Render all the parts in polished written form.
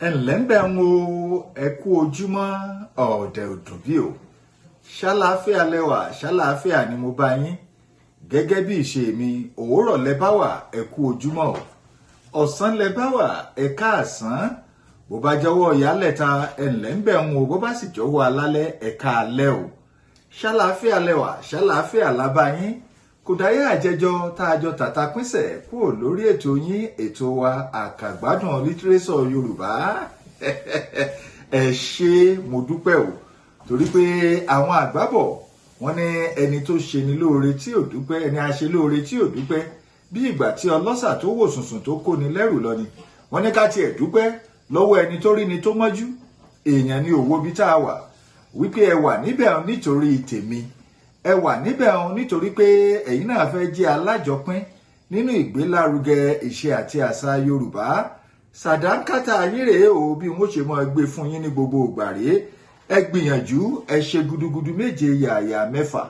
ẹnlẹ́ ń bẹ̀ ń wo ẹkú ojúmọ́ ọ̀dẹ̀ òdùn bí o ṣàlàáfíà lẹ́wà ṣàlàáfíà ni mo bá yín gẹ́gẹ́ bí ìṣe mi òwúrọ̀ lẹ bá wà ẹkú ojúmọ́ ọ̀sán lẹ bá wà ẹ̀ka àsán bó bá jọ̀wọ́ ìyálẹ̀ta ẹnlẹ́ ń bẹ̀ ń wo bó bá sì jọ̀wọ́ alálẹ̀ ẹ̀ka alẹ́ o ṣàlàáfíà lẹ́wà ṣàlàáfíà lábá yín kò dáyé àjẹjọ tá a jọ tàta pínṣẹ̀ kúrò lórí ètò yín ètò wa Akagbadun Litireso Yorùbá ẹ ṣé mo dúpẹ́ o torí pé àwọn àgbábọ̀ wọ́n ní ẹni tó ṣe ni lóore tí ò dúpẹ́ ẹni a ṣe lóore tí ò dúpẹ́ bí ìgbà tí ọlọ́ṣà tó wò sùnsùn tó kó ni lẹ́rù lọ ni wọ́n ní ká tiẹ̀ dúpẹ́ lọ́wọ́ ẹni tó rí ni tó mọ́jú èèyàn ni òwò bí tá a wà wípé ẹ wà níbẹ̀ nítorí tèmi ẹ wà níbẹ̀ nítorí pé ẹ̀yin náà fẹ́ jẹ́ alájọpín nínú ìgbélárugẹ ìṣe àti àṣà Yorùbá sàdánkátà yín rèé o bí wọ́n ṣe máa gbé fún yín ní gbogbo ìgbà rèé ẹ gbìyànjú ẹ ṣe gudugudu méje yàyà mẹ́fà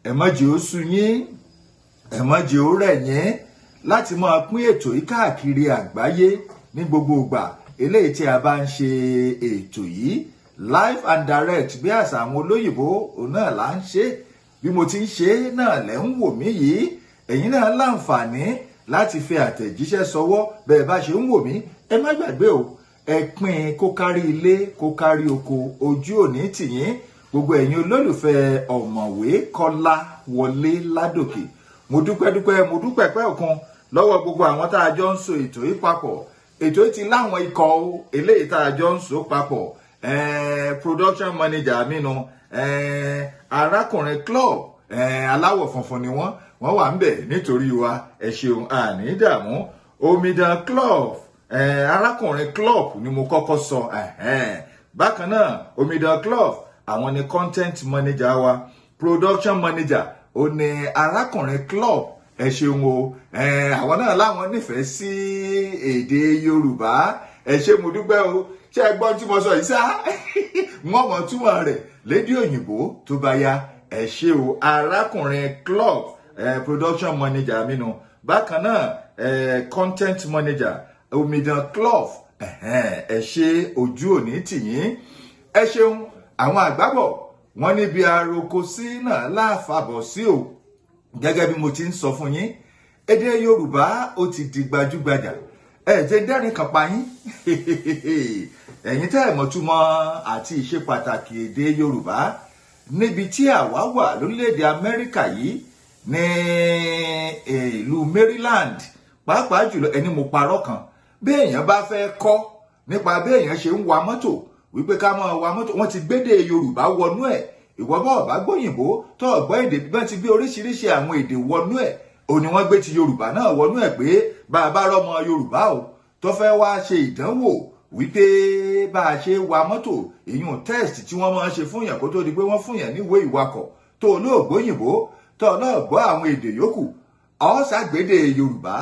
ẹ má jẹ́ ó sú yín ẹ má jẹ́ ó rẹ̀ yín láti máa pín ètò yìí káàkiri àgbáyé ní gbogbo ìgbà eléyìí tí a bá ń ṣe ètò yìí live and direct bí àṣà àwọn olóyìnbó òun náà là ń ṣe bí mo ti ń ṣe náà lẹ́ ń wò mí yìí ẹ̀yin náà láǹfààní láti fi àtẹ̀jíṣẹ́ sọwọ́ bẹ́ẹ̀ bá ṣe ń wò mí ẹ má gbàgbé o ẹ pín kó kárí ilé kó kárí oko ojú òní tìyín gbogbo ẹ̀yin olólùfẹ́ ọ̀mọ̀wé Kolawole Ladoke mo dúpẹ́ pẹ́ òkun lọ́wọ́ gbogbo àwọn tá a jọ ń so ètò yìí papọ̀ ètò yìí ti láwọn ikọ̀ eléyìí tá a jọ ń so papọ̀ production manager mi nu arákùnrin club aláwọ̀ funfun ni wọ́n wà ń bẹ̀ nítorí wa ẹ ṣeun àní ìdààmú omidan club arákùnrin club ni mo kọ́kọ́ sọ bákan náà omidan club àwọn ni content manager wa production manager ó ní arákùnrin club ẹ ṣeun o àwọn náà láwọn nífẹ̀ẹ́ sí èdè Yorùbá ẹ ṣé mo dúpẹ́ o ṣé ẹ gbọ́n tí mo sọ yìí sá wọ́n mọ̀ túmọ̀ rẹ̀ lédè òyìnbó tó bá yá ẹ ṣé o arákùnrin club production manager mi nù bákan náà content manager omidan club ẹ ṣé ojú òní tìyín ẹ ṣeun àwọn àgbábọ̀ wọ́n níbi àròkọ sí náà láàfàbọ̀ sí o gẹ́gẹ́ bí mo ti ń sọ fún yín èdè Yorùbá ó ti di gbajúgbajà ẹ jẹ́ dẹ́rìn kan pa yín ẹ̀yin tẹ́ ẹ̀ mọ̀túmọ̀ àti ìṣe pàtàkì èdè Yorùbá níbi tí àwa wà lórílẹ̀‐èdè Amẹ́ríkà yìí ní ìlú Maryland pàápàá jùlọ ẹni mo parọ́ kan bí èèyàn bá fẹ́ kọ́ nípa bí èèyàn ṣe ń wa mọ́tò wípé ká máa wa mọ́tò wọ́n ti gbédè Yorùbá wọnú ẹ̀ ìwọ bá ọ̀bá gbóyìnbó tó ọ̀gbọ́ èdè bí wọ́n ti gbé oríṣiríṣi àwọn èdè wọnú ẹ̀ òní wọ́n gbé ti Yorùbá náà wọnú ẹ̀ pé bá a bá rọ́mọ Yorùbá o tó fẹ́ wá ṣe ìdánwò wípé bá a ṣe wa mọ́tò èyàn test tí wọ́n máa ń ṣe fún yàn kó tó di pé wọ́n fún yàn níwèé ìwakọ̀ tó olóògbé òyìnbó tó olóògbé àwọn èdè yòókù ọ̀sàgbédè Yorùbá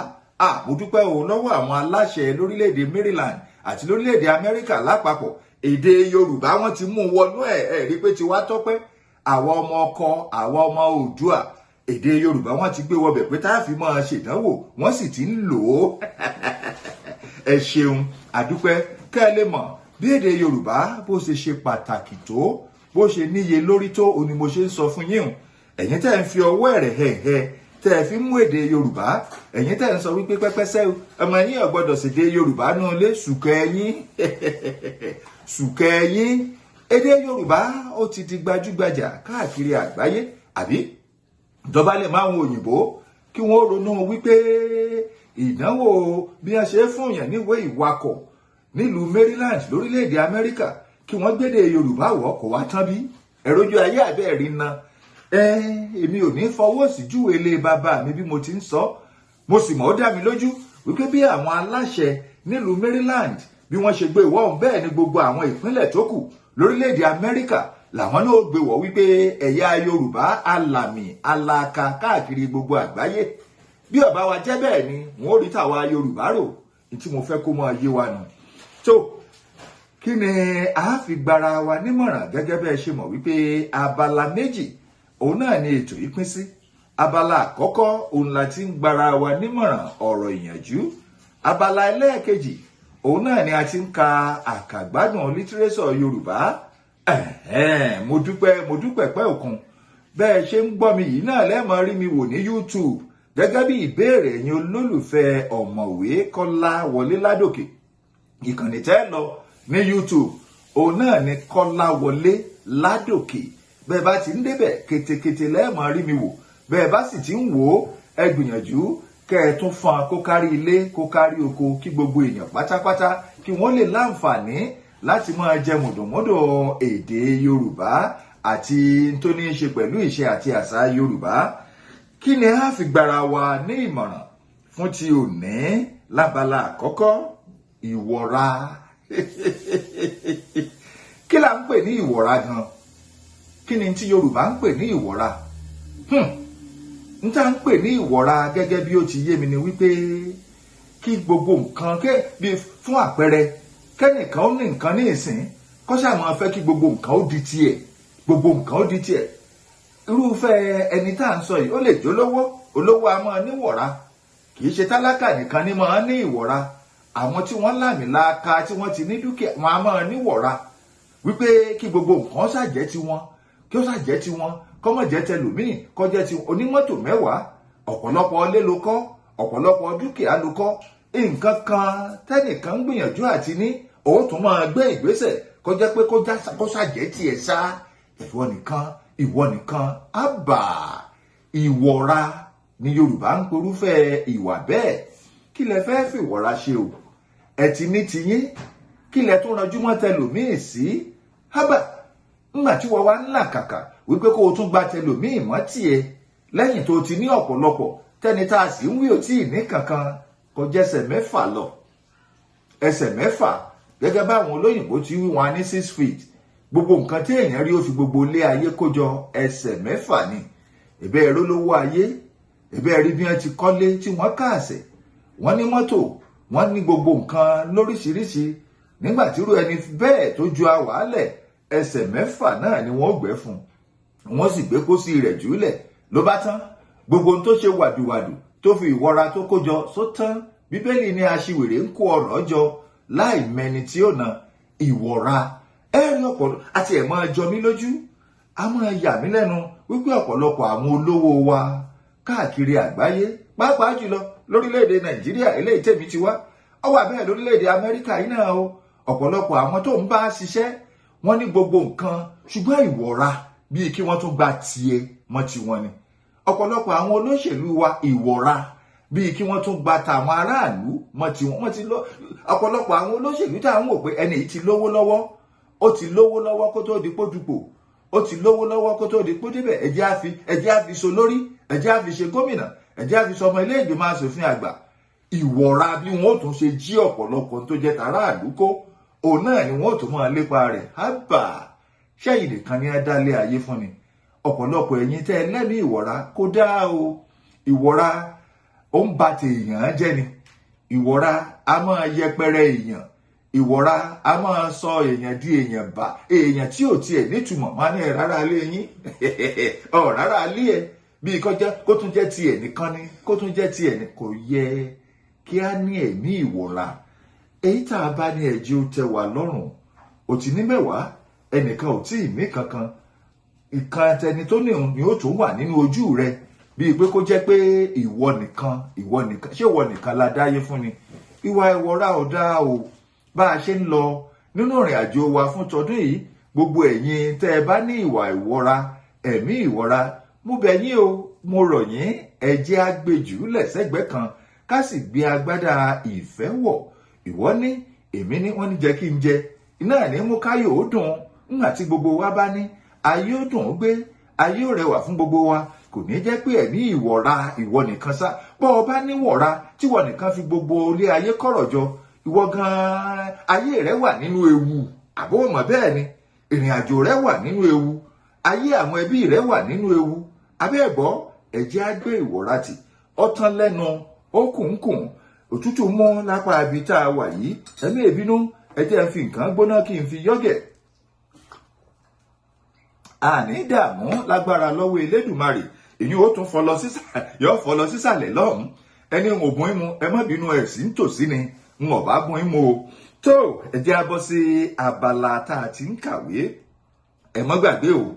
mo dúpẹ́ o lọ́wọ́ àwọn aláṣẹ lórílẹ̀‐èdè Maryland àti lórílẹ̀‐èdè Amẹ́ríkà lápapọ̀ èdè Yorùbá wọ́n ti mú wọnú ẹ̀ rí pé tiwa tọ́pẹ́ àwa ọmọ ọkọ àwa ọmọ Oòduà èdè Yorùbá wọ́n ti gbé wọbẹ̀ pé tá a fi máa ṣèdánwò wọ́n sì ti ń lò ó ẹ ṣeun àdúpẹ́ kẹ́ ẹ lè mọ̀ bí èdè Yorùbá bó ṣe ṣe pàtàkì tó bó ṣe níye lórí tó òní mo ṣe ń sọ fún yín ẹ̀yin tẹ́ ń fi ọwọ́ ẹ̀rẹ̀ hẹ̀hẹ̀ tẹ́ ẹ fi mú èdè Yorùbá ẹ̀yin tẹ́ ń sọ wípé pẹ́pẹ́sẹ́ ọmọ yín ò gbọ́dọ̀ ṣèdè Yorùbá náà lé sùkẹ́ yín èdè Yorùbá ó ti di gbajúgbajà káàkiri àgbáyé àbí ìjọba lè máa wọn òyìnbó kí wọ́n ronú wípé ìdánwò bí wọ́n ṣe fún yàn níwèé ìwakọ̀ nílùú Maryland lórílẹ̀‐èdè Amẹ́ríkà kí wọ́n gbédè Yorùbá wọ̀ kó wá tán bí ẹ̀rọjú ayé àbẹ́ẹ̀rí na èmi ò ní fọwọ́ sí júwe ilé bàbá mi bí mo ti ń sọ mo sì mọ̀ ó dá mi lójú wípé bí àwọn aláṣẹ nílùú Maryland bí wọ́n ṣe gbé ìwọ̀ ọ̀hún bẹ́ẹ̀ ni gbogbo àwọn ìpínlẹ̀ tó kù lórílẹ̀‐èdè Amẹ́ríkà làwọn náà gbé wọ̀ wípé ẹ̀yà Yorùbá alàmì alaka káàkiri gbogbo àgbáyé bí ọba wa jẹ́ bẹ́ẹ̀ ni wọ́n ó rí tàwa Yorùbá rò tí mo fẹ́ kó mọ́ yé wa nù tó kí ni a fi gbara wa nímọ̀ràn gẹ́gẹ́ bẹ́ẹ̀ ṣe mọ̀ wípé abala méjì òun náà ni ètò yìí pín sí abala àkọ́kọ́ òun la ti ń gbara wa nímọ̀ràn ọ̀rọ̀ ìyànjú abala ẹlẹ́ẹ̀kejì òun náà ni a ti ń ka Akagbadun Litireso Yorùbá. Mo dúpẹ́ pẹ́ òkun bẹ́ẹ̀ ṣe ń gbọ́ mi yìí náà lẹ́mọ̀ rí mi wò ní YouTube gẹ́gẹ́ bí ìbéèrè yín olólùfẹ́ Ọ̀mọ̀wé Kolawole Ladoke. Ìkànnì tẹ́ lọ ní YouTube òun náà ni Kolawole Ladoke. Bẹ́ẹ̀ bá ti ń débẹ̀ ketekete lẹ́mọ̀ rí mi wò, bẹ́ẹ̀ bá sì ti ń wò ó ẹ gbìyànjú kẹ́ ẹ tún fọn kó kárí ilé kó kárí oko kí gbogbo èèyàn pátápátá kí wọ́n lè láǹfààní láti máa jẹ mùdùnmúdùn èdè Yorùbá àti tó ní í ṣe pẹ̀lú ìṣe àti àṣà Yorùbá. Kí ni a fi gbára wa ní ìmọ̀ràn fún ti òní lábala àkọ́kọ́? Ìwọ̀ra. Kí la ń pè ní ìwọ̀ra gan? Kí ni tí Yorùbá ń pè ní ìwọ̀ra? N tá ń pè ní ìwọ̀ra gẹ́gẹ́ bí ó ti yé mi ni wípé kí gbogbo nǹkan bí fún àpẹẹrẹ kẹ́nìkan ó ní nǹkan ní ìsìn kó ṣáà máa fẹ́ kí gbogbo nǹkan ó di tiẹ̀, gbogbo nǹkan ó di tiẹ̀. Irúfẹ́ ẹni tá à ń sọ yìí ó lè jólówó, olówó a máa níwọ̀ra, kì í ṣe tálákà nìkan ni máa ní ìwọ̀ra. Àwọn tí wọ́n láàmìlàaka tí wọ́n ti ní dúkìá wọn a máa níwọ̀ra wípé kí gbogbo nǹkan ṣàjẹ́ tiwọn, kí ó ṣàjẹ́ tiwọn, kọ́mọ̀ jẹ́ tẹlòmíì, kó jẹ́ ti onímọ́tò mẹ́wàá, ọ̀pọ̀lọpọ̀ ilé ló kọ́, ọ̀pọ̀lọpọ̀ dúkìá ló kọ́. Nǹkan kan tẹ́nìkan ń gbìyànjú àti ní òun tún máa gbé ìgbésẹ̀ kó jẹ́ pé kó ṣàjẹ́ tiẹ̀ ṣá. Ìwọ nìkan àbà. Ìwọ̀ra ni Yorùbá ń porúfẹ́ ìwà bẹ́ẹ̀. Kí lẹ fẹ́ fi ìwọ̀ra ṣe o? Ẹ ti ní tiyín, kí lẹ tún ranjú mọ́ tẹlòmíì sí? Hábà, ńgbà tí wọ́n wá ń làkàkà wípé kó o tún gba tẹlòmíì mọ́ tiẹ̀ lẹ́yìn tó ti ní ọ̀pọ̀lọpọ̀ tẹ́ni tá a sì ń wí ò tí ì ní kankan kò jẹ́sẹ̀ mẹ́fà lọ. Ẹsẹ̀ mẹ́fà gẹ́gẹ́ báwọn olóyìnbó ti wí wọn ní 6 feet. Gbogbo nǹkan tí èèyàn rí ó fi gbogbo ilé ayé kójọ ẹsẹ̀ mẹ́fà ni. Ẹ̀bẹ̀ ẹ̀rọ lówó ayé, ẹ̀bẹ̀ ẹ̀rí bí wọ́n ti kọ́lé tí wọ́n káàsẹ̀, wọ́n ní mọ́tò, wọ́n ní gbogbo nǹkan lóríṣiríṣi. Nígbà tí irú ẹni bẹ́ẹ̀ tó ju àwàálẹ̀ ẹsẹ̀ mẹ́fà náà ni wọ́n gbẹ́ fún un, wọ́n sì gbé pósí rẹ̀ jùlẹ̀ ló bá tán. Gbogbo ohun tó ṣe wàdùwàdù tó fi ìwọra tó kójọ só tán. Bíbélì ní aṣiwèrè ń kó ọrọ̀ jọ láì mẹni tí ó na. Ìwọ̀ra ẹ̀rí ọ̀pọ̀lọpọ̀ àti ẹ̀ máa jọ mí lójú, a máa yà mí lẹ́nu wípé ọ̀pọ̀lọpọ̀ àwọn olówó wa káàkiri àgbáyé pàápàá jùlọ lórílẹ̀‐èdè Nàìjíríà eléyìí tèmi ti wá, ó wà bẹ́ẹ̀ lórílẹ̀‐èdè Amẹ́ríkà yìí náà o. Ọ̀pọ̀lọpọ̀ àwọn tó ń bá ṣiṣẹ́ wọ́n ní gbogbo nǹkan ṣùgbọ́n ìwọ̀ra bíi kí wọ́n tún gba tiẹ̀ mọ́ tiwọn ni. Ọ̀pọ̀lọpọ̀ àwọn olóṣèlú wa ìwọ̀ra bíi kí wọ́n tún gba tàwọn aráàlú mọ́ tiwọn. Ọ̀pọ̀lọpọ̀ àwọn olóṣèlú tá à ń wò pé ẹni yìí ti lówó lọ́wọ́, ó ti lówó lọ́wọ́ kó tó di pódùpò, ó ti lówó lọ́wọ́ kó tó di pódìbẹ̀, ẹjẹ́ á fi so lórí, ẹjẹ́ á fi ṣe gómìnà, ẹjẹ́ á fi sọmọ ilé ìgbìmọ̀ aṣòfin àgbà. Ìwọ̀ra bí wọ́n ó tún ṣe jí ọ̀pọ̀lọpọ̀ tó jẹ́ tàráàlú kó, òun náà ni wọ́n ó tún máa lépa rẹ̀. Hábà, ṣẹ́yìn nìkan ni á dálé ayé fún ni. Ọ̀pọ̀lọpọ̀ ẹ̀yin tẹ́ lẹ́mí ìwọ̀ra kó dáa o. Ìwọ̀ra ó ń ba tèèyàn jẹ́ ni. Ìwọ̀ra a máa yẹpẹrẹ èèyàn. Ìwọ̀ra a máa sọ èèyàn di èèyàn tí ò tiẹ̀ nítumọ̀ máa ní rárá lé yín. Rárá lé ẹ bí kó tún jẹ́ tiẹ̀ nìkan ni, kó tún jẹ́ tiẹ̀ ní kò yẹ kí á ní ẹ̀mí ìwọ̀ra. Èyí tá a bá ní ẹ̀jẹ̀ ó tẹ́ wa lọ́rùn, ò tí ní mẹ́wàá, ẹnìkan ò tí ì ní kankan. Ìkan tẹni tó ní òun ni ó tún wà nínú ojú rẹ bíi pé kó jẹ́ pé ìwọ nìkan ṣé ìwọ nìkan la dáyé fún ni. Ìwà ìwọ̀ra ò dáa o. Bá a ṣe ń lọ nínú ìrìn àjò wa fún tọdún yìí, gbogbo ẹ̀yin tẹ́ ẹ bá ní ìwà ìwọ̀ra, ẹ̀mí ìwọ̀ra, mo bẹ̀ yín o, mo rọ̀ yín, ẹ jẹ́ á gbé jùúlẹ̀ sẹ́gbẹ̀ẹ́ kan ká sì gbé agbádá ìfẹ́ wọ̀. Ìwọ ní, èmi ní, wọ́n ní jẹ́ kí n jẹ, iná ní mú káyọ̀ ó dùn. Nígbà tí gbogbo wa bá ní ayé ó dùn ún gbé, ayé ó rẹwà fún gbogbo wa, kò ní jẹ́ pé ẹ̀mí ìwọ̀ra ìwọ nìkan sá. Bọ́ ọ bá níwọ̀ra tí ìwọ nìkan fi gbogbo ilé ayé kọ̀rọ̀ jọ, ìwọ gan-an ayé rẹ wà nínú ewu. Àbó mọ̀ bẹ́ẹ̀ ni, ìrìn àjò rẹ wà nínú ewu, ayé àwọn ẹbí rẹ wà nínú ewu. Abẹ́ ẹ̀gbọ́, ẹ jẹ́ á gbé ìwọ̀ra tì. Ọ̀tán lẹ́nu, ó kùnkùn, òtútù mọ́ lápá ibi tá a wà yìí. Ẹ̀mí ìbínú, ẹ jẹ́ ń fi nǹkan gbóná kí n fi yọ́gẹ̀. Àní dààmú lágbára lọ́wọ́ Elédùmarè, èyí ó tún fọlọ sísàlẹ̀ lọ́hùn. Ẹni ògùn ìmú ẹ má bínú ẹ̀ sí ń tòsí ni. ń ọ̀bá gun ìmọ̀ o. tó ẹ jẹ́ á bọ́ sí abala tá a ti ń kàwé. ẹ má gbàgbé o,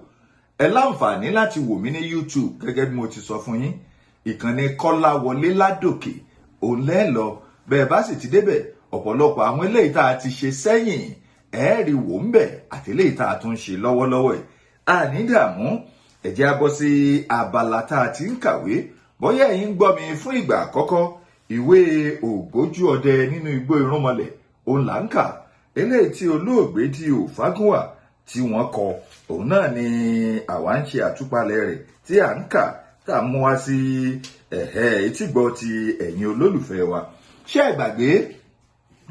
ẹ láǹfààní láti wò mí ní YouTube gẹ́gẹ́ bí mo ti sọ fún yín. ìkànnì Kolawole Ladoke òun lẹ́ lọ, bẹ́ẹ̀ bá sì ti débẹ̀ ọ̀pọ̀lọpọ̀ àwọn eléyìí tá a ti ṣe sẹ́yìn ẹ̀ẹ́rì wò ń bẹ̀ àti eléyìí tá a tún ṣe lọ́wọ́lọ́wọ́ ẹ̀. àní dààmú, ẹ jẹ́ á bọ́ sí abala tá a ti ń kàwé. bóyá ẹ̀yin ń gbọ́ mi fún ìgbà àkọ́kọ́, ìwé ògbójú ọdẹ nínú igbó irúnmọlẹ̀ òun là ń kà. eléyìí tí olóògbé tí ò fágúnwà tí wọ́n kọ, òun náà ni àwa ń ṣe àtúpalẹ̀ rẹ̀ tí à ń kà tá a mú wá sí etígbọ̀ ti ẹ̀yin olólùfẹ́ wa. ṣé ẹ gbàgbé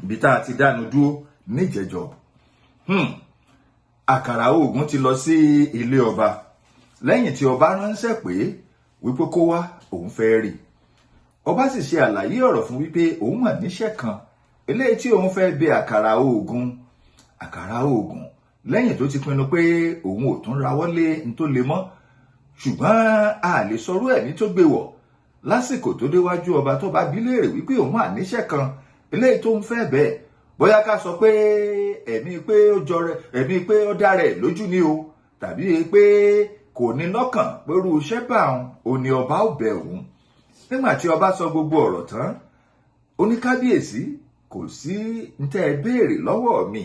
ibi tá a ti dánu dúró níjẹjọ? àkàrà oògùn ti lọ sí ilé ọba lẹ́yìn tí ọba ránṣẹ́ pé wípé kó wá, òun fẹ́ rí. ọba sì ṣe àlàyé ọ̀rọ̀ fún wípé òun mà níṣẹ́ kan eléyìí tí òun fẹ́ bẹ àkàrà oògùn lẹ́yìn tó ti pinnu pé òun ò tún rawọ́lé n tó le mọ́. ṣùgbọ́n a lè sọrú ẹ̀mí tó gbé wọ̀ lásìkò tó déwájú ọba tó bá bi léèrè wípé òun mà níṣẹ́ kan eléyìí tó ń fẹ́ bẹ́ẹ̀. bóyá ká sọ pé ẹ̀mí pé ó dára ẹ̀ lójú ni o, tàbí pé kò ní lọ́kàn pẹ̀lú iṣẹ́ bá òun ni ọba ò bẹ òun. nígbà tí ọba sọ gbogbo ọ̀rọ̀ tán, oníkábíyèsí, kò sí ń tẹ́ ẹ béèrè lọ́wọ́ mi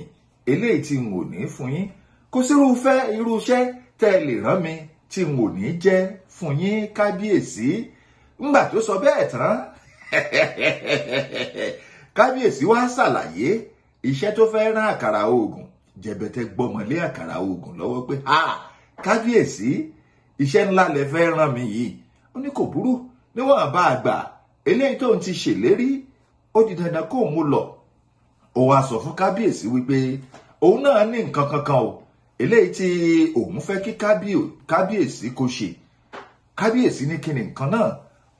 eléyìí tí n ò ní fún yín. kò sí irú iṣẹ́ tẹ́ ẹ lè rán mi tí n ò ní jẹ́ fún yín kábíyèsí. ńgbà tó sọ bẹ́ẹ̀ tán kábíyèsí wá ṣàlàyé iṣẹ́ tó fẹ́ rán àkàrà oògùn. jẹ̀bẹ̀tẹ̀ gbọ́mọlé àkàrà oògùn lọ́wọ́ pé kábíyèsí, iṣẹ́ ńlá lẹ fẹ́ rán mi yìí. ó ní kò burú, níwọ̀n bá àgbà eléyìí tó ń ti ṣèlérí, ó di dandan kó mú lọ. ó wá sọ fún kábíyèsí wípé òun náà ní nǹkan kankan o eléyìí tí òun fẹ́ kí kábíyèsí kó ṣe. kábíyèsí ní kíni nǹkan náà?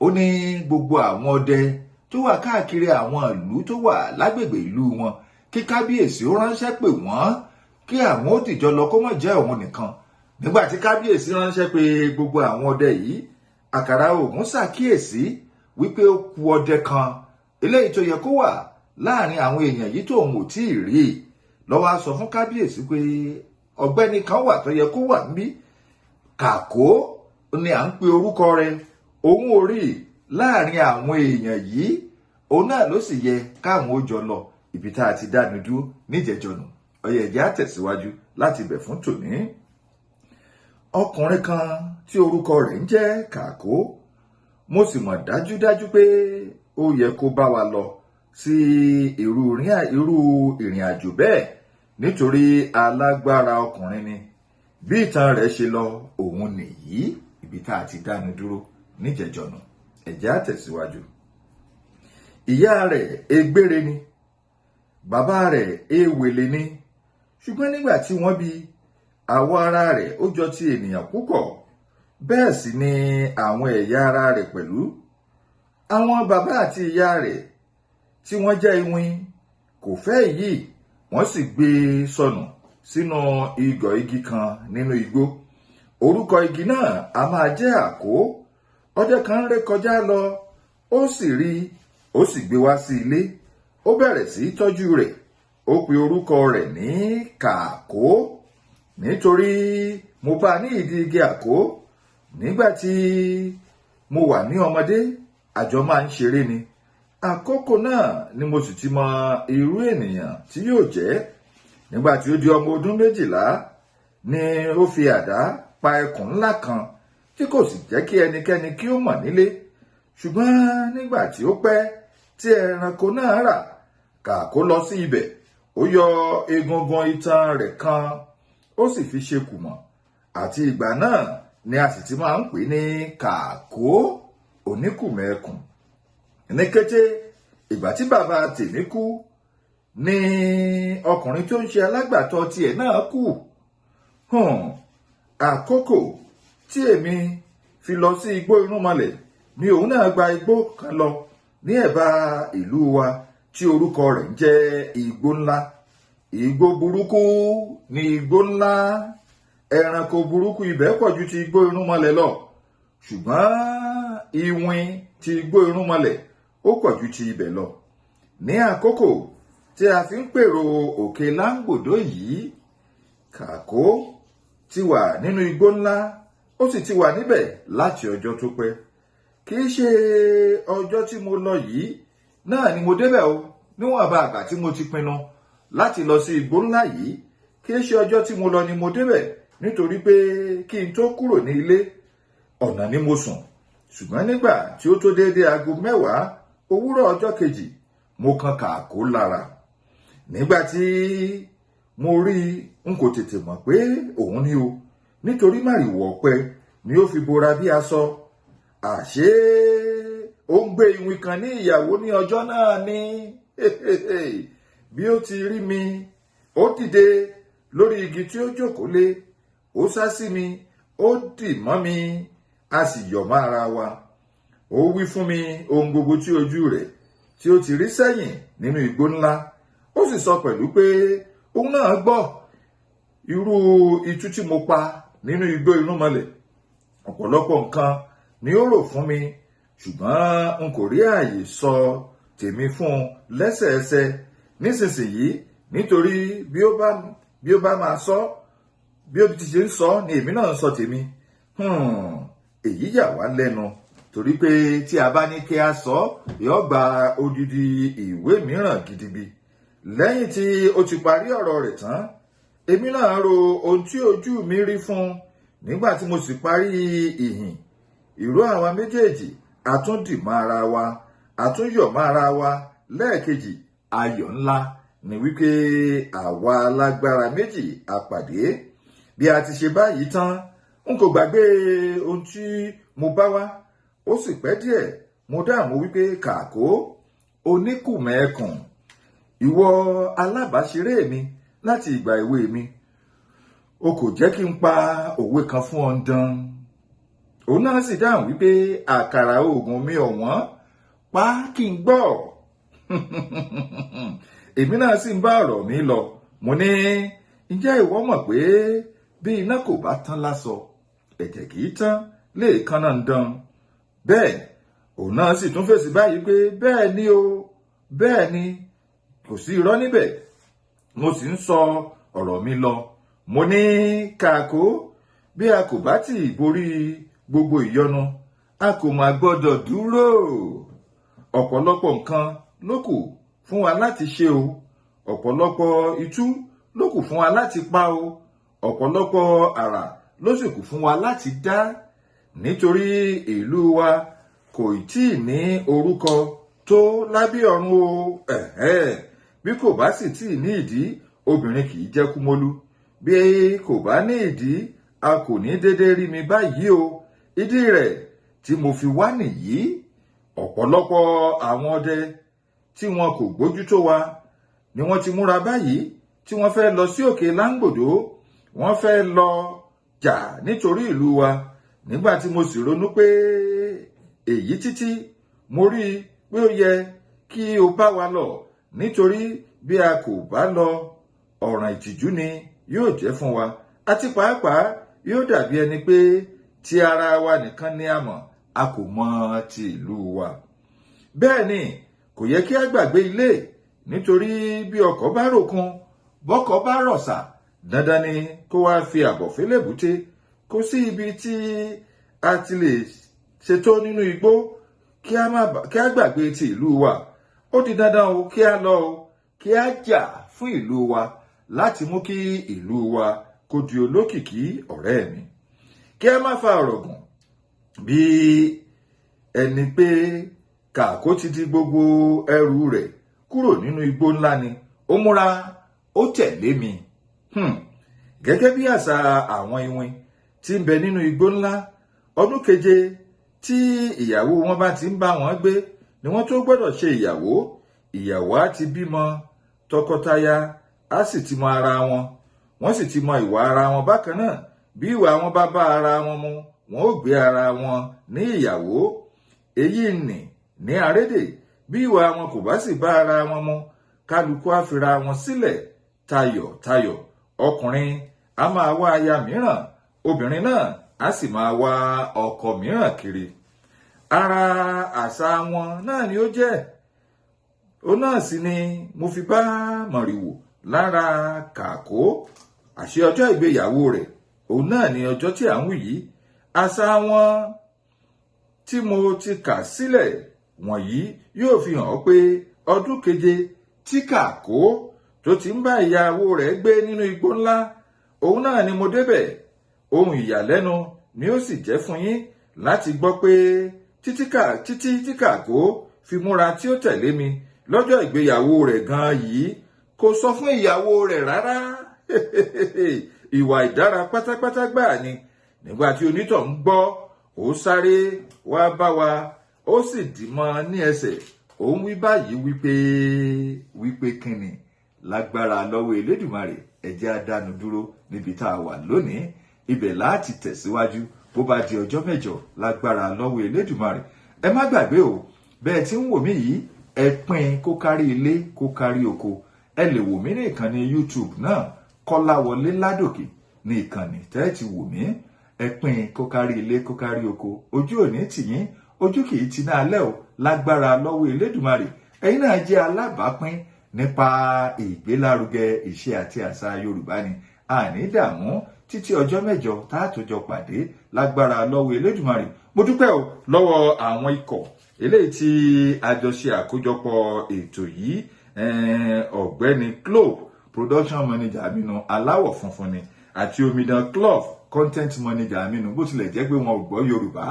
ó ní gbogbo àwọn ọdẹ tó wà káàkiri àwọn ìlú tó wà lágbègbè ìlú wọn, kí kábíyèsí ó ránṣẹ́ pè wọ́n kí àwọn ó dìjọ lọ, kó má jẹ́ òun nìkan. nígbà tí kábíyèsí ránṣẹ́ pé gbogbo àwọn ọdẹ yìí, àkàrà oògùn ṣàkíyèsí wípé ó kù ọdẹ kan eléyìí tó yẹ kó wà láàrin àwọn èèyàn yìí tóun ò tí ì rí. ló wá sọ fún kábíyèsí pé ọ̀gbẹ́ni kan wà tó yẹ kó wà níbí, Kàkó ni à ń pe orúkọ rẹ̀, òun ò rí láàrin àwọn èèyàn yìí, òun náà ló sì yẹ káwọn ó jọ lọ. ibi tá a ti dánu dúró níjẹjọ nù. ọyẹ ẹjẹ á tẹ̀síwájú láti bẹ̀ fún tòní. ọkùnrin kan tí orúkọ rẹ̀ ń jẹ́ Kàkó, mo sì mọ̀ dájúdájú pé ó yẹ kó bá wa lọ sí irú ìrìn àjò bẹ́ẹ̀, nítorí alágbára ọkùnrin ni. bí ìtàn rẹ̀ ṣe lọ òun nìyí. ibi tá a ti dánu dúró níjẹjọ nù. ẹjẹ á tẹ̀síwájú. ìyá rẹ̀ egbére ni, bàbá rẹ̀ ewèlè ni. ṣùgbọ́n nígbà tí wọ́n bí, àwọ̀ ara rẹ̀ ó jọ ti ènìyàn púpọ̀, bẹ́ẹ̀ sì ni àwọn ẹ̀yà ara rẹ̀ pẹ̀lú. àwọn bàbá àti ìyá rẹ̀ tí wọ́n jẹ́ iwin kò fẹ́ èyí, wọ́n sì gbé e sọnù sínú igọ̀ igi kan nínú igbó. orúkọ igi náà a máa jẹ́ Àkó. ọdẹ kan ré kọjá lọ, ó sì rí, ó sì gbé wá sí ilé. ó bẹ̀rẹ̀ sí tọ́jú rẹ̀. ó pe orúkọ rẹ̀ ní Kàkó nítorí mo bá ní ìdí igi Àkó. nígbà tí mo wà ní ọmọdé, àjọ máa ń ṣeré ni. àkókò náà ni mo sì ti mọ irú ènìyàn tí yóò jẹ́. nígbà tí ó di ọmọ ọdún 12 ni ó fi àdá pa ẹkùn ńlá kan tí kò sì jẹ́ kí ẹnikẹ́ni kí ó mọ̀ nílé. ṣùgbọ́n nígbà tí ó pẹ́ tí ẹranko náà rà, Kàkó lọ sí ibẹ̀. ó yọ egungun itan rẹ̀ kan, ó sì fi ṣe kùmọ̀. àti ìgbà náà ni a sì ti máa ń pè ní Kàkó oníkùmọ̀ ẹkùn. ní kété ìgbà tí bàbá tèmi kú, ni ọkùnrin tó ń ṣe alágbàtọ́ tiẹ̀ náà kú. àkókò tí èmi fi lọ sí igbó irúnmọlẹ̀ ni òun náà gba igbó kan lọ ní ẹ̀bá ìlú wa tí orúkọ rẹ̀ ń jẹ́ igbó ńlá. igbó burúkú ni igbó ńlá. ẹranko burúkú ibẹ̀ pọ̀ ju ti igbó irúnmọlẹ̀ lọ. ṣùgbọ́n iwin ti igbó irúnmọlẹ̀ ó pọ̀ ju ti ibẹ̀ lọ. ní àkókò tí a fi ń pèrò òkè láńgbòdo yìí. Kàkó ti wà nínú igbó ńlá, ó sì ti wà níbẹ̀ láti ọjọ́ tó pẹ́. Kì í ṣe ọjọ́ tí mo lọ yìí náà ni mo débẹ̀ o, níwọ̀nba àgbà tí mo ti pinnu láti lọ sí igbó ńlá yìí. Kì í ṣe ọjọ́ tí mo lọ ni mo débẹ̀, nítorí pé kí n tó kúrò ní ilé ọ̀nà ni mo sùn. Ṣùgbọ́n nígbà tí ó tó déédé aago 10 òwúrọ̀ ọjọ́ kejì, mo kan Kàkó lára. Nígbà tí mo rí n kò tètè mọ̀ pé òun ni o, nítorí màrìwò ọ̀pẹ ni ó fi bora bí aṣọ. Àṣé ó ń gbé iwin kan ní ìyàwó ní ọjọ́ náà ni. Bí ó ti rí mi, ó dìde lórí igi tí ó jókòó lé, ó sá sí mi, ó dì mọ́ mi, a sì yọ̀ mọ́ ara wa. Ó wí fún mi ohun gbogbo tí ojú rẹ̀ tí ó ti rí sẹ́yìn nínú igbó ńlá. Ó sì sọ pẹ̀lú pé òun náà gbọ́ irú itú tí mo pa nínú igbó irúnmọlẹ̀. Ọ̀pọ̀lọpọ̀ nǹkan ni ó rò fún mi, ṣùgbọ́n n kò rí ààyè sọ tèmi fún un lẹ́sẹẹsẹ nísinsìnyí, nítorí bí ó bá máa sọ, bí ó ti ṣe ń sọ ni èmi náà ń sọ tèmi. Èyí yà wá lẹ́nu, torí pé tí a bá ní kí a sọ, yóò gba odidi ìwé mìíràn gidigbi. Lẹ́yìn tí ó ti parí ọ̀rọ̀ rẹ̀ tán, èmi náà ro ohun tí ojú mi rí fún un. Nígbà tí mo sì parí ìhìn, ìró àwa méjèèjì a tún dì mọ́ ara wa, a tún yọ̀ mọ́ ara wa lẹ́ẹ̀kejì. Ayọ̀ ńlá ni wípé àwa alágbára méjì a pàdé. Bí a ti ṣe báyìí tán, n kò gbàgbé ohun tí mo bá wá. Ó sì pẹ́ díẹ̀, mo dáhùn wípé Kàkó, oníkùmẹ̀ẹ̀kùn, ìwọ alábàáṣeré mi láti ìgbà èwe mi, o kò jẹ́ kí n pa òwe kan fún ọ dán. Òun náà sì dáhùn wípé àkàrà oògùn mi ọ̀wọ́n, pa kí n gbọ́. Èmi náà sì ń bá ọ̀rọ̀ mi lọ. Mo ní, ǹjẹ́ ìwọ mọ̀ pé bí iná kò bá tán láṣọ, ẹ̀jẹ̀ kì í tán léèékánná ń dán. Bẹ́ẹ̀ òun náà sì tún fèsì báyìí pé bẹ́ẹ̀ ni o, bẹ́ẹ̀ ni, kò sí irọ́ níbẹ̀. Mo sì ń sọ ọ̀rọ̀ mi lọ. Mo ní, Kàkó, bí a kò bá tì borí gbogbo ìyọnu, a kò máa gbọ́dọ̀ dúró. Ọ̀pọ̀lọpọ̀ nǹkan ló kù fún wa láti ṣe o. Ọ̀pọ̀lọpọ̀ itú ló kù fún wa láti pa o. Ọ̀pọ̀lọpọ̀ àrà ló sì kù fún wa láti dá. Nítorí ìlú wa kò tí ì ní orúkọ tó lábẹ́ ọ̀run o. Bí kò bá sì tí ì ní ìdí, obìnrin kì í jẹ́ kúmólú. Bí kò bá ní ìdí, a kò ní dédé rí mi báyìí o. Ìdí rẹ̀ tí mo fi wá nìyí. Ọ̀pọ̀lọpọ̀ àwọn ọdẹ tí wọn kò gbójú tó wa ni wọ́n ti múra báyìí, tí wọ́n fẹ́ lọ sí òkè láńgbòdo. Wọ́n fẹ́ lọ jà nítorí ìlú wa. Nígbà tí mo sì ronú pé èyí títí, mo rí i pé ó yẹ kí o bá wa lọ, nítorí bí a kò bá lọ, ọ̀ràn ìtìjú ni yóò jẹ́ fún wa, àti pàápàá yóò dàbí ẹni pé ti ara wa nìkan ni a mọ̀, a kò mọ̀ ti ìlú wa. Bẹ́ẹ̀ ni kò yẹ kí a gbàgbé ilé, nítorí bí ọkọ̀ bá ròkun, bọ́kọ̀ bá rọ̀sà, dandan ni kó wá fi àbọ̀ félébùté. Kò sí ibi tí a ti lè ṣètò nínú igbó kí a gbàgbé ti ìlú wa. Ó di dandan o kí a lọ o, kí a jà fún ìlú wa, láti mú kí ìlú wa kó di olókìkí, ọ̀rẹ́ mi. Kí a má fa ọ̀rọ̀ gùn, bí ẹni pé Kàkó ti di gbogbo ẹrù rẹ̀ kúrò nínú igbó ńlá ni. Ó múra, ó tẹ̀lé mi. Gẹ́gẹ́ bí àṣà àwọn iwin tí ń bẹ nínú igbó ńlá, ọdún keje tí ìyàwó wọn bá ti ń bá wọn gbé ni wọ́n tó gbọ́dọ̀ ṣe ìyàwó. Ìyàwó á ti bímọ, tọkọtaya á sì ti mọ ara wọn, wọ́n sì ti mọ ìwà ara wọn bákan náà. Bí ìwà wọn bá bá ara wọn mu, wọn ó gbé ara wọn ní ìyàwó. Èyí nì ní àrédè. Bí ìwà wọn kò bá sì bá ara wọn mu, kálukú á fira wọn sílẹ̀ tayọ̀tayọ̀. Ọkùnrin á máa wá aya mìíràn, obìnrin náà á sì máa wá ọkọ mìíràn kiri. Ara àṣà wọn náà ni ó jẹ́. òun náà sì ni mo fi bá mọ̀rìwò lára kàkó. Àṣé ọjọ́ ìgbéyàwó rẹ̀ òun náà ni ọjọ́ tí à ń wí yìí. Àṣà wọn tí mo ti kà sílẹ̀ wọ̀nyí yóò fi hàn pé ọdún keje tí kàkó tó ti ń bá ìyàwó rẹ̀ gbé nínú igbó ńlá, òun náà ni mo débẹ̀. Ohun ìyàlẹ́nu ni ó sì jẹ́ fún yín láti gbọ́ pé títí tí kàkó fi múra tí ó tẹ̀lé mi lọ́jọ́ ìgbéyàwó rẹ̀ gan yìí kò sọ fún ìyàwó rẹ̀ rárá. Ìwà ìdára pátápátá gbáà ni. Nígbà tí onítọ̀hún gbọ́, ó sáré wá bá wa, ó sì dì mọ́ ní ẹsẹ̀. Ó ń wí báyìí wípé kíni, lágbára lọ́wọ́ Elédùmarè ẹ jẹ́ á dánu dúró níbi tá a wà lónìí. Ibẹ̀ láti tẹ̀síwájú bó bá di ọjọ́ mẹ́jọ lágbára lọ́wọ́ Elédùmarè. Ẹ má gbàgbé o, bẹ́ẹ̀ tí ń wò mí yìí, ẹ pín kó kárí ilé kó kárí oko. Ẹ lè wò mí ní ìkànnì YouTube náà, Kolawole Ladoke ní ìkànnì tẹ́ ti wò mí. Ẹ pín kó kárí ilé kó kárí oko. Ojú òní tì yín, ojú kì í ti náà lẹ́ o, lágbára lọ́wọ́ Elédùmarè. Ẹ̀yin náà jẹ́ alábàápín nípa ìgbélárugẹ ìṣe àti àṣà Yorùbá ni. Àní dààmú títí ọjọ́ mẹ́jọ tá a tó jọ pàdé lágbára lọ́wọ́ Elédùmarè. Mo dúpẹ́ o lọ́wọ́ àwọn ikọ̀ eléyìí tí a jọ ṣe àkójọpọ̀ ètò yìí. Ọ̀gbẹ́ni Clove production manager aminu aláwọ̀ funfun ni, àti omidan Clove content manager aminu, bó tilẹ̀ jẹ́ pé wọn ò gbọ́ Yorùbá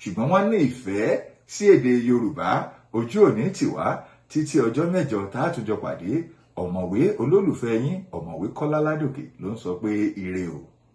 ṣùgbọ́n wọ́n ní ìfẹ́ sí èdè Yorùbá. Ojú òní tì wá títí ọjọ́ mẹ́jọ tá a tó jọ pàdé. Ọ̀mọ̀wé olólùfẹ́ yín, ọ̀mọ̀wé Kọ́lá Ládòkè ló ń sọ pé ire o.